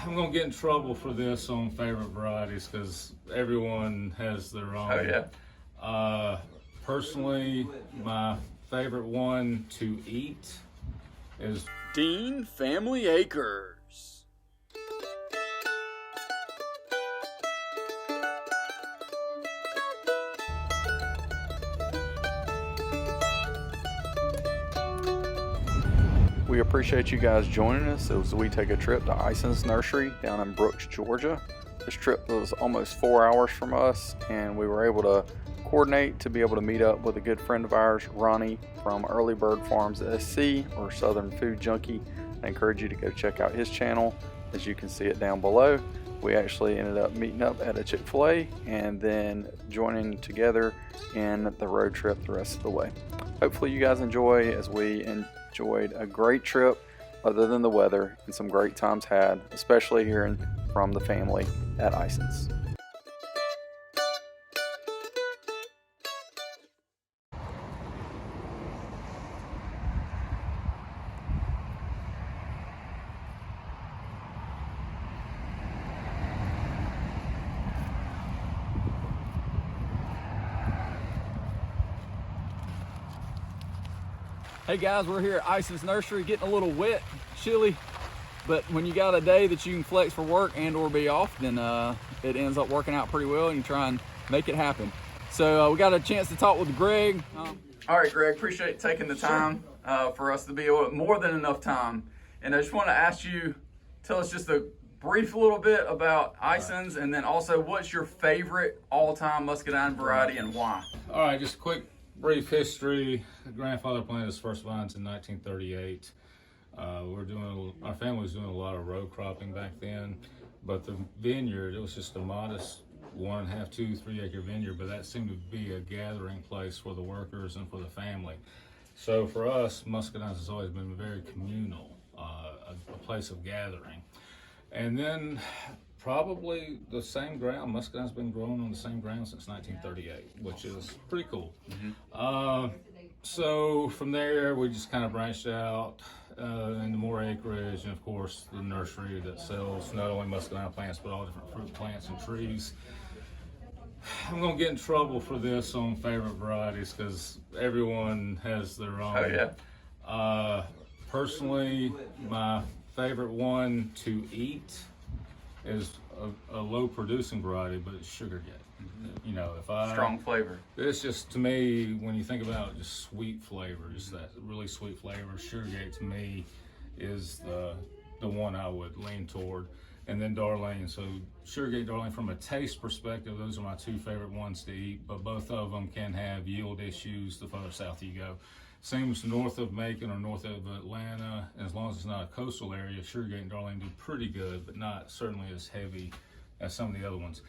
I'm gonna get in trouble for this on favorite varieties because everyone has their own. Oh yeah. Personally, my favorite one to eat is Dean Family Acres. We appreciate you guys joining us as we take a trip to Isons Nursery down in Brooks, Georgia. This trip was almost 4 hours from us, and we were able to coordinate to be able to meet up with a good friend of ours, Ronnie from Early Bird Farms SC, or Southern Food Junkie. I encourage you to go check out his channel. As you can see it down below, we actually ended up meeting up at a Chick-fil-A and then joining together in the road trip the rest of the way. Hopefully you guys enjoy, as we enjoyed a great trip other than the weather, and some great times had, especially hearing from the family at Isons. Hey guys, we're here at Isons Nursery, getting a little wet, chilly, but when you got a day that you can flex for work and or be off, then it ends up working out pretty well, and you try and make it happen. So we got a chance to talk with Greg. All right, Greg, appreciate taking the time for us to be more than enough time. And I just want to ask you, tell us just a brief little bit about Isons, and then also what's your favorite all-time muscadine variety and why? all right. Just a quick brief history. Grandfather planted his first vines in 1938. Our family was doing a lot of row cropping back then, but the vineyard, it was just a modest 1.5, 2, 3 acre vineyard, but that seemed to be a gathering place for the workers and for the family. So for us, muscadines has always been very communal, a place of gathering. And then probably the same ground, muscadine's been growing on the same ground since 1938, which is pretty cool. So from there, we just kind of branched out into more acreage, and of course the nursery that sells not only muscadine plants but all different fruit plants and trees. I'm gonna get in trouble for this on favorite varieties because everyone has their own. Oh yeah. Personally, my favorite one to eat is a low producing variety, but it's sugar gate. You know, Strong flavor. It's just, to me, when you think about just sweet flavors, that really sweet flavor, sugar gate to me is the one I would lean toward. And then Darlene. So sugar gate, Darlene, from a taste perspective, those are my two favorite ones to eat, but both of them can have yield issues the further south you go. Same as north of Macon or north of Atlanta, as long as it's not a coastal area, sugar gate and Darlene do pretty good, but not certainly as heavy as some of the other ones.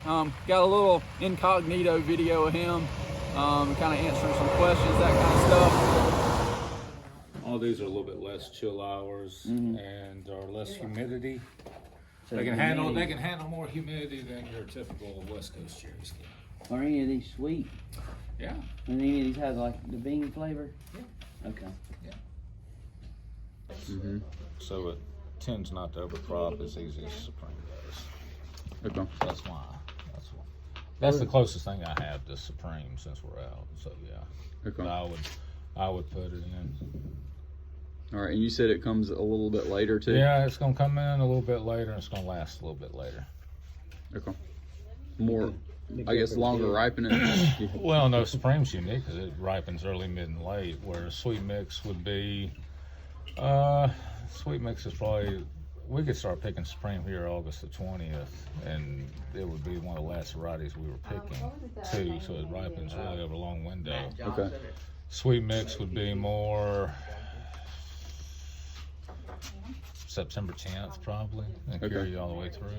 Got a little incognito video of him, kind of answering some questions, that kind of stuff. All these are a little bit less chill hours and are less humidity. So they can handle more humidity than your typical West Coast cherries can. Are any of these sweet? Yeah. And any of these have like the bean flavor? Yeah. Okay. Yeah. So it tends not to overcrop as easy as Supreme does. Okay. So that's the closest thing I have to Supreme since we're out. So yeah. Okay. But I would put it in. All right, and you said it comes a little bit later too? Yeah, it's gonna come in a little bit later, and it's gonna last a little bit later. Okay. More, I guess, longer ripening. Well, no, Supreme's unique because it ripens early, mid, and late, whereas Sweet Mix would be, Sweet Mix is probably, we could start picking Supreme here August the 20th, and it would be one of the last varieties we were picking too, so it ripens really over a long window. Okay. Sweet Mix would be more September 10th probably, and carry you all the way through.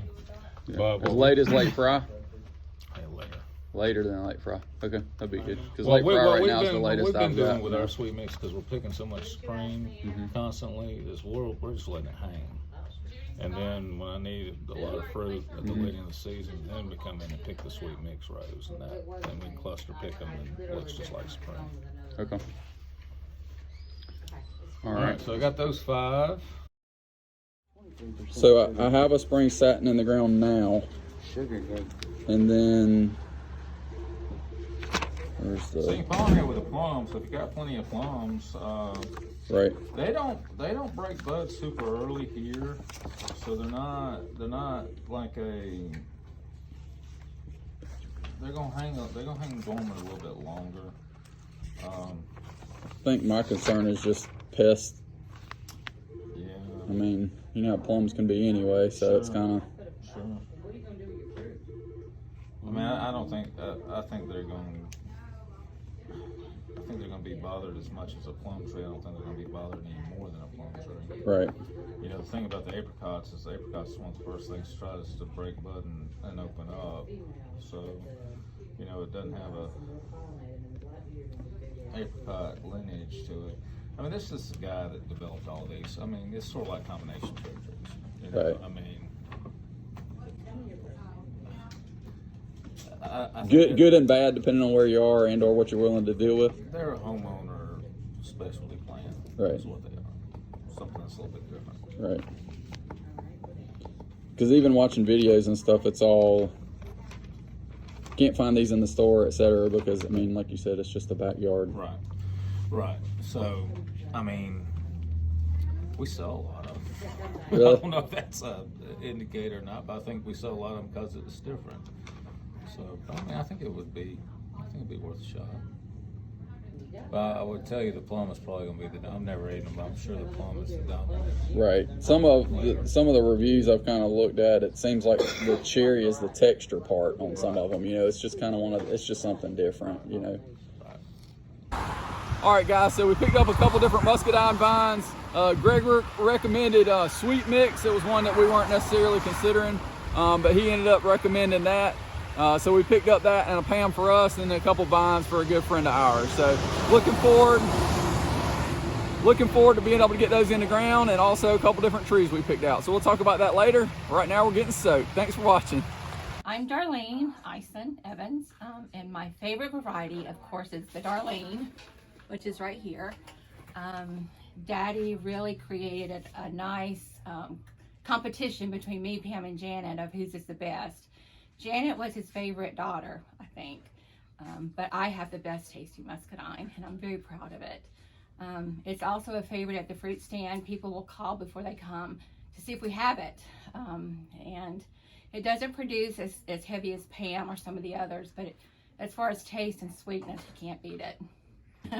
Yeah. But As late as late fry? Yeah, later. Later than late fry. Okay, that'd be good. Because Well, late fry right we've now is the been latest I've doing got. with our Sweet Mix because we're picking so much Supreme constantly. We're just letting it hang. And then when I need a lot of fruit at the beginning of the season, then we come in and pick the Sweet Mix rows, and then we can cluster pick them, and it looks just like Supreme. Okay. All All right, so I got those 5. So I have a spring satin in the ground now, Sugar cake. and then where's So you the can pollinate with the plums. So if you got plenty of plums, right? they don't break buds super early here, so they're not like a. They're gonna hang dormant a little bit longer. I think my concern is just pests. Yeah. I mean, you know how plums can be anyway, so it's Sure. kind of Sure. I mean, I don't think. I think they're going. I think they're going to be bothered as much as a plum tree. I don't think they're going to be bothered any more than a plum tree. right. You know, the thing about the apricots is one of the first things to try is to break bud and open up. So, you know, it doesn't have a apricot lineage to it. I mean, this is the guy that developed all these. I mean, it's sort of like combination cherry trees. You know, Right. I mean, I think Good and bad depending on where you are and or what you're willing to deal with. they're a homeowner specialty plant. Right. That's what they are. Something that's a little bit different. Right. Because even watching videos and stuff, it's all can't find these in the store, etc. Because I mean, like you said, it's just the backyard. Right. Right. So, I mean, we sell a lot of them. Really? I don't know if that's an indicator or not, but I think we sell a lot of them because it's different. So, I mean, I think it'd be worth a shot. But I would tell you the plum is probably going to be I'm never eaten them, but I'm sure the plum is the dominant. Right. Some of the reviews I've kind of looked at, it seems like the cherry is the texture part on some of them. You know, it's just kind of it's just something different. You know. All right, guys. So we picked up a couple different muscadine vines. Greg recommended Sweet Mix. It was one that we weren't necessarily considering, but he ended up recommending that. So we picked up that and a Pam for us, and then a couple vines for a good friend of ours. So looking forward to being able to get those in the ground, and also a couple different trees we picked out. So we'll talk about that later. Right now we're getting soaked. Thanks for watching. I'm Darlene Ison Evans, and my favorite variety, of course, is the Darlene, which is right here. Daddy really created a nice competition between me, Pam, and Janet of whose is the best. Janet was his favorite daughter, I think, but I have the best tasting muscadine, and I'm very proud of it. It's also a favorite at the fruit stand. People will call before they come to see if we have it, and it doesn't produce as heavy as Pam or some of the others, but as far as taste and sweetness, you can't beat it.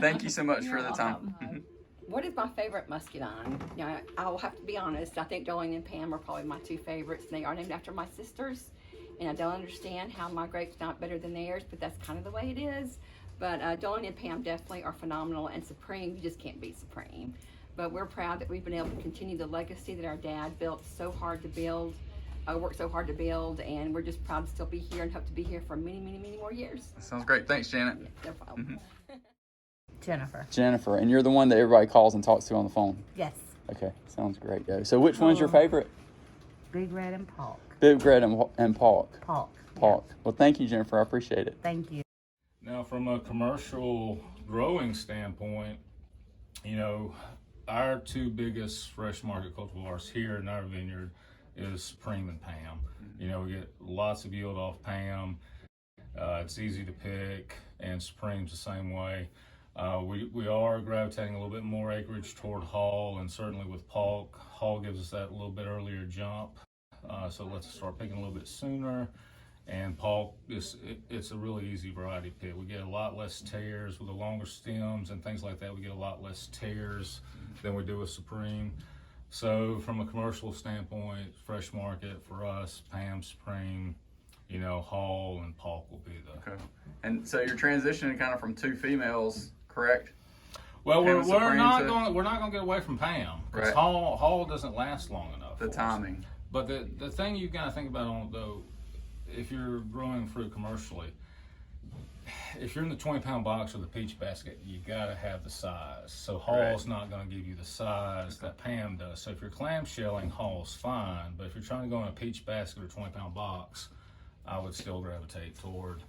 Thank you so much for You're the time. What is my favorite muscadine? Now, I'll have to be honest. I think Darlene and Pam are probably my 2 favorites. They are named after my sisters, and I don't understand how my grape's not better than theirs, but that's kind of the way it is. But Darlene and Pam definitely are phenomenal, and Supreme, you just can't beat Supreme. But we're proud that we've been able to continue the legacy that our dad built so hard to build, worked so hard to build, and we're just proud to still be here and hope to be here for many, many, many more years. Sounds great. Thanks, Janet. No problem. Jennifer. And you're the one that everybody calls and talks to on the phone. Yes. Okay, sounds great, yo. So which one's your favorite? Big Red and Polk. Big Red and Polk. Polk. Polk. Well, thank you, Jennifer. I appreciate it. Thank you. Now, from a commercial growing standpoint, you know, our 2 biggest fresh market cultivars here in our vineyard is Supreme and Pam. You know, we get lots of yield off Pam. It's easy to pick, and Supreme's the same way. We are gravitating a little bit more acreage toward Hall, and certainly with Polk, Hall gives us that little bit earlier jump. So it lets us start picking a little bit sooner. And Polk, it's a really easy variety to pick. We get a lot less tears with the longer stems and things like that. We get a lot less tears than we do with Supreme. So from a commercial standpoint, fresh market for us, Pam, Supreme, you know, Hall and Polk will be the. Okay. And so you're transitioning kind of from 2 females, correct? Well, Pam we're and Supreme not to- going to get away from Pam because Right. Hall doesn't last long enough. The for us. timing. But the thing you got to think about on though, if you're growing fruit commercially, if you're in the 20-pound box or the peach basket, you got to have the size. So Hall's not going to give you the size that Pam does. So if you're clamshelling, Hall's fine. But if you're trying to go in a peach basket or 20-pound box, I would still gravitate toward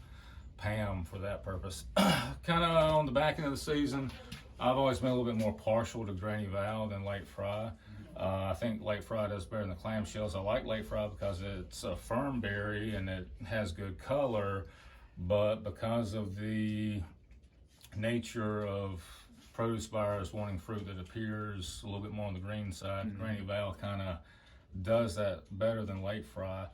Pam for that purpose. Kind of on the back end of the season, I've always been a little bit more partial to Granny Val than late fry. I think late fry does better than the clamshells. I like late fry because it's a firm berry and it has good color, but because of the nature of produce buyers wanting fruit that appears a little bit more on the green side, Granny Val kind of does that better than late fry.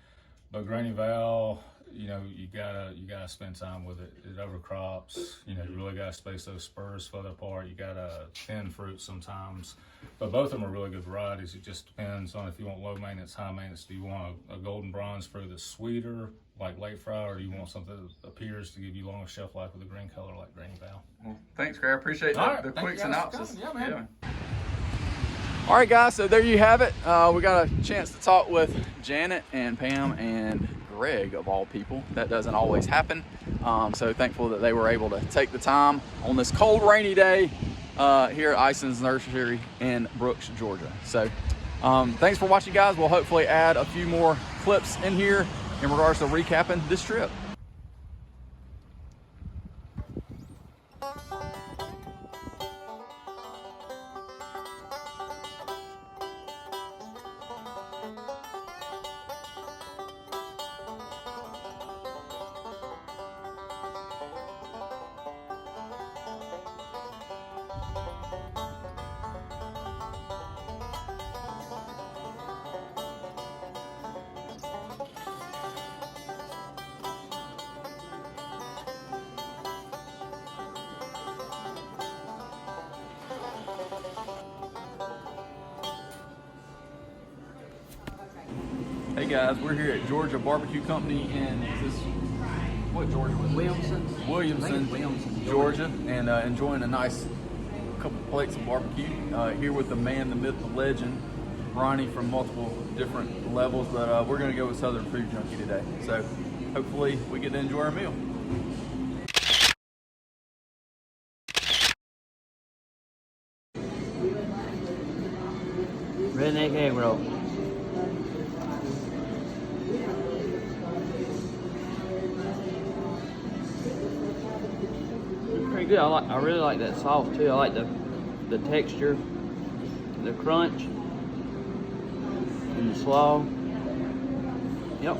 But Granny Val, you know, you gotta spend time with it. It overcrops. You know, you really gotta space those spurs further apart. You gotta thin fruit sometimes. But both of them are really good varieties. It just depends on if you want low maintenance, high maintenance. Do you want a golden bronze fruit that's sweeter, like late fry, or do you want something that appears to give you longer shelf life with a green color like Granny Val? Well, thanks, Greg. I appreciate the quick synopsis. Yeah, man. All right, guys, so there you have it. We got a chance to talk with Janet and Pam and Greg, of all people. That doesn't always happen. So thankful that they were able to take the time on this cold, rainy day here at Isons Nursery in Brooks, Georgia. So thanks for watching, guys. We'll hopefully add a few more clips in here in regards to recapping this trip. Hey guys, we're here at Georgia Barbecue Company in, is this, what Georgia was it? Williamson, Georgia, and enjoying a nice couple plates of barbecue. Here with the man, the myth, the legend, Ronnie, from multiple different levels, but we're gonna go with Southern Food Junkie today. So hopefully we get to enjoy our meal. Redneck egg roll. Pretty good. I really like that sauce too. I like the texture, the crunch, and the slaw. Yep,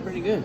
pretty good.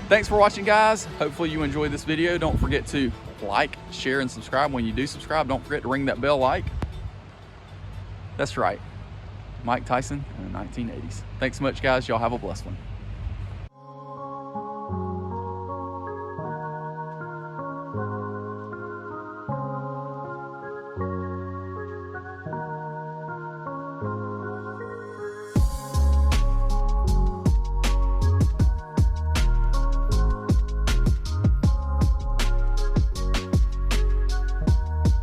Thanks for watching, guys. Hopefully you enjoyed this video. Don't forget to like, share, and subscribe. When you do subscribe, don't forget to ring that bell like. That's right, Mike Tyson in the 1980s. Thanks so much, guys. Y'all have a blessed one.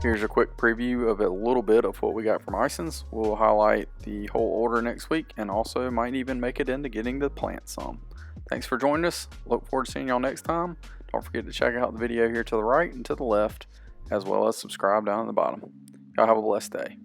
Here's a quick preview of a little bit of what we got from Isons. We'll highlight the whole order next week and also might even make it into getting to plant some. Thanks for joining us. Look forward to seeing y'all next time. Don't forget to check out the video here to the right and to the left, as well as subscribe down at the bottom. Y'all have a blessed day.